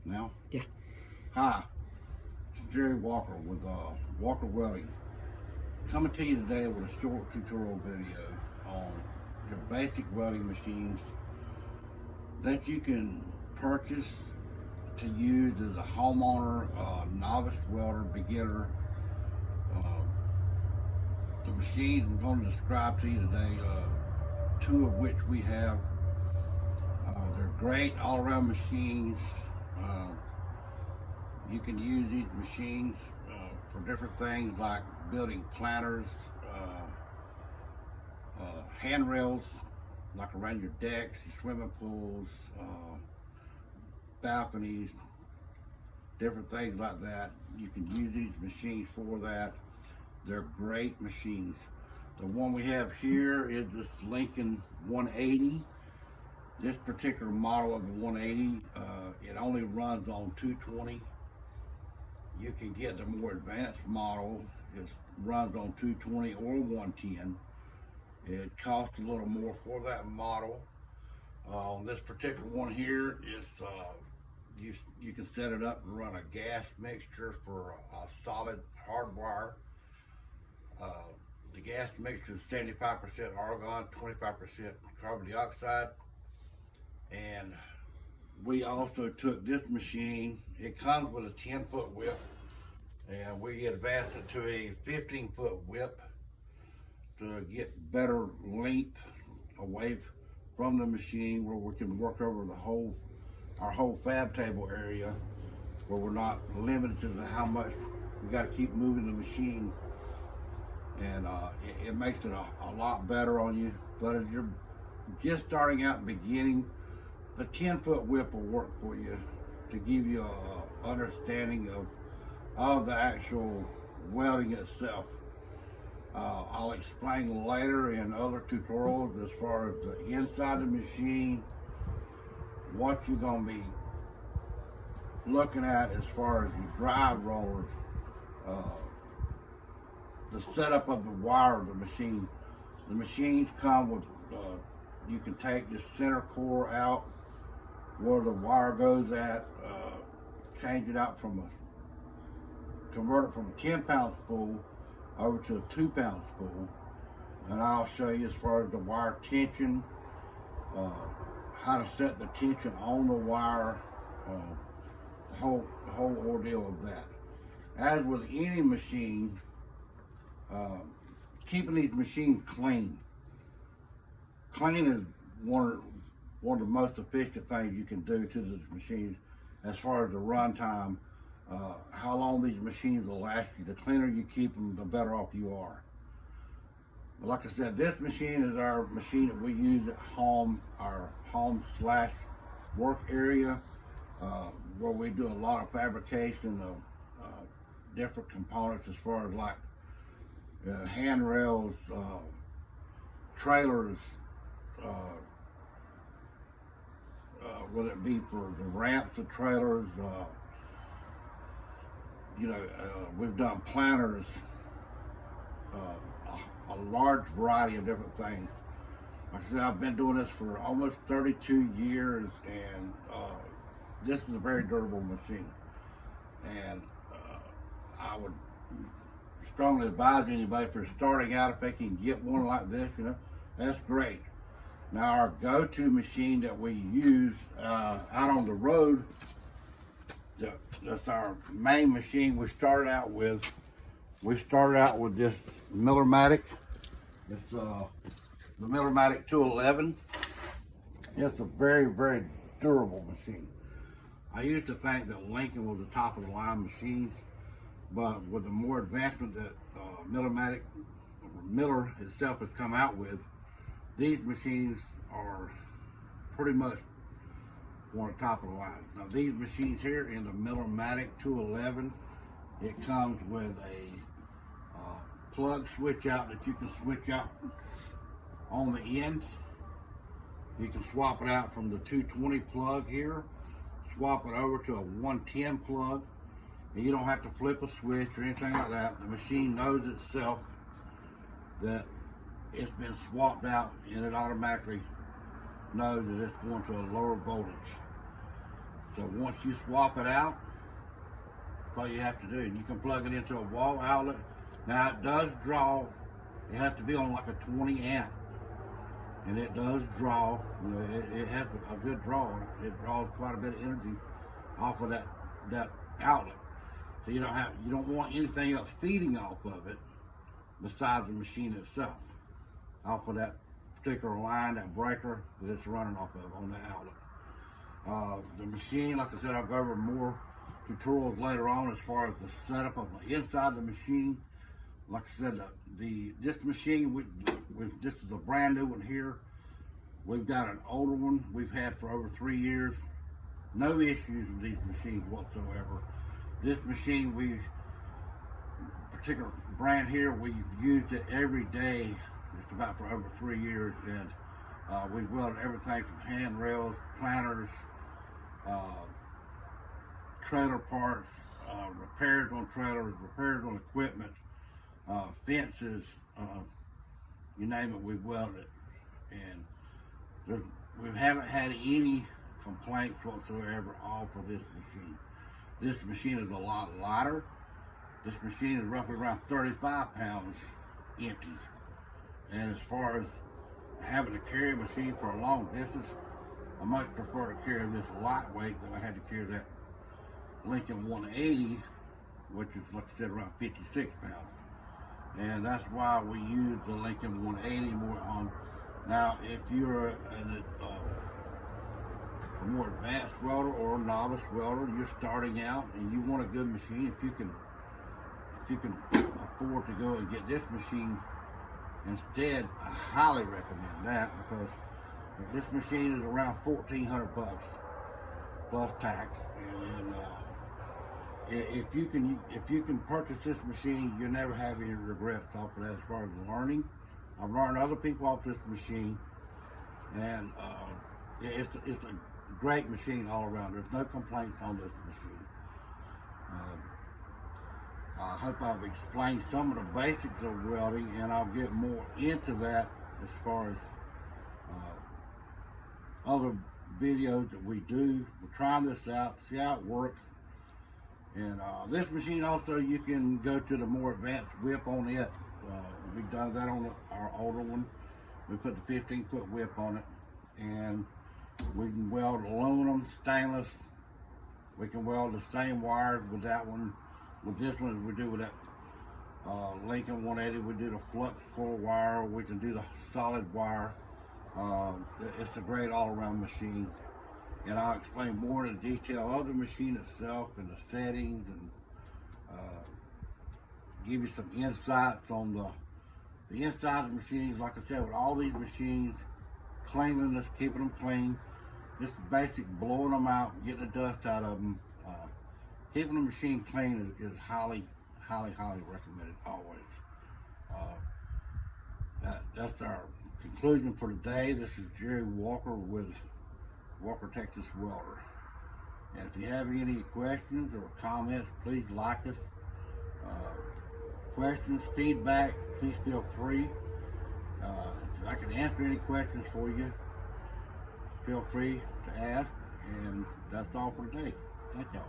Now? Yeah. Hi, it's Jerry Walker with Walker Welding. Coming to you today with a short tutorial video on your basic welding machines that you can purchase to use as a homeowner, novice welder, beginner. Uh, the machines we're going to describe to you today, two of which we have. They're great all-around machines. Uh, You can use these machines for different things like building planters, handrails, like around your decks, your swimming pools, balconies, different things like that. You can use these machines for that. They're great machines. The one we have here is this Lincoln 180. This particular model of the 180, it only runs on 220. You can get the more advanced model. It runs on 220 or 110. It costs a little more for that model. On this particular one here, you can set it up and run a gas mixture for a solid hard wire. The gas mixture is 75% argon, 25% carbon dioxide. And we also took this machine, it comes with a 10-foot whip, and we advanced it to a 15-foot whip to get better length away from the machine, where we can work over our whole fab table area, where we're not limited to how much we got to keep moving the machine. And it makes it a lot better on you. But as you're just starting out and beginning, the 10-foot whip will work for you to give you a understanding of the actual welding itself. I'll explain later in other tutorials as far as the inside of the machine, what you're going to be looking at as far as your drive rollers, the setup of the wire of the machine. The machines come with, you can take the center core out where the wire goes at, change it out convert it from a 10-pound spool over to a 2-pound spool. And I'll show you as far as the wire tension, how to set the tension on the wire, the whole ordeal of that. As with any machine, keeping these machines clean. Clean is one of the most efficient things you can do to these machines as far as the run time, how long these machines will last you. The cleaner you keep them, the better off you are. But like I said, this machine is our machine that we use at home, our home/work area, where we do a lot of fabrication of different components as far as like handrails, trailers, whether it be for the ramps of trailers, we've done planters, a large variety of different things. Like I said, I've been doing this for almost 32 years, and this is a very durable machine. And I would strongly advise anybody, if they're starting out, if they can get one like this, that's great. Now, our go-to machine that we use out on the road, that's our main machine we started out with. We started out with this Millermatic. It's the Millermatic 211. It's a very, very durable machine. I used to think that Lincoln was the top of the line machines, but with the more advancement that Miller itself has come out with, these machines are pretty much one of the top of the line. Now, these machines here in the Millermatic 211, it comes with a plug switch out that you can switch out on the end. You can swap it out from the 220 plug here, swap it over to a 110 plug, and you don't have to flip a switch or anything like that. The machine knows itself that it's been swapped out, and it automatically knows that it's going to a lower voltage. So once you swap it out, that's all you have to do. And you can plug it into a wall outlet. Now it does draw, it has to be on like a 20 amp. And it does draw, you know, it has a good draw. It draws quite a bit of energy off of that outlet. So you don't want anything else feeding off of it besides the machine itself, off of that particular line, that breaker that it's running off of on the outlet. The machine, like I said, I'll go over more tutorials later on as far as the setup of the inside of the machine. Like I said, this machine, this is a brand new one here. We've got an older one we've had for over 3 years. No issues with these machines whatsoever. This machine, particular brand here, we've used it every day just about for over 3 years, and we've welded everything from handrails, planters, trailer parts, repairs on trailers, repairs on equipment, fences, you name it, we've welded it. And we haven't had any complaints whatsoever off of this machine. This machine is a lot lighter. This machine is roughly around 35 pounds empty. And as far as having to carry a machine for a long distance, I much prefer to carry this lightweight than I had to carry that Lincoln 180, which is, like I said, around 56 pounds. And that's why we use the Lincoln 180 more on. Now, if you're a more advanced welder or a novice welder, you're starting out and you want a good machine, if you can afford to go and get this machine instead, I highly recommend that, because this machine is around $1,400 plus tax. And if you can purchase this machine, you'll never have any regrets off of that as far as learning. I've learned other people off this machine, and it's a great machine all around. There's no complaints on this machine. I hope I've explained some of the basics of welding, and I'll get more into that as far as other videos that we do. We're trying this out, see how it works. And this machine also, you can go to the more advanced whip on it. We've done that on our older one. We put the 15-foot whip on it, and we can weld aluminum, stainless. We can weld the same wires with that one. With this one, as we do with that Lincoln 180, we do the flux core wire. We can do the solid wire. It's a great all-around machine. And I'll explain more in detail of the machine itself and the settings, and give you some insights on the inside of the machines. Like I said, with all these machines, cleanliness, keeping them clean, just the basic blowing them out, getting the dust out of them. Keeping the machine clean is highly, highly, highly recommended always. That's our conclusion for today. This is Jerry Walker with Walker, Texas Welder. And if you have any questions or comments, please like us. Questions, feedback, please feel free. If I can answer any questions for you, feel free to ask. And that's all for today. Thank y'all.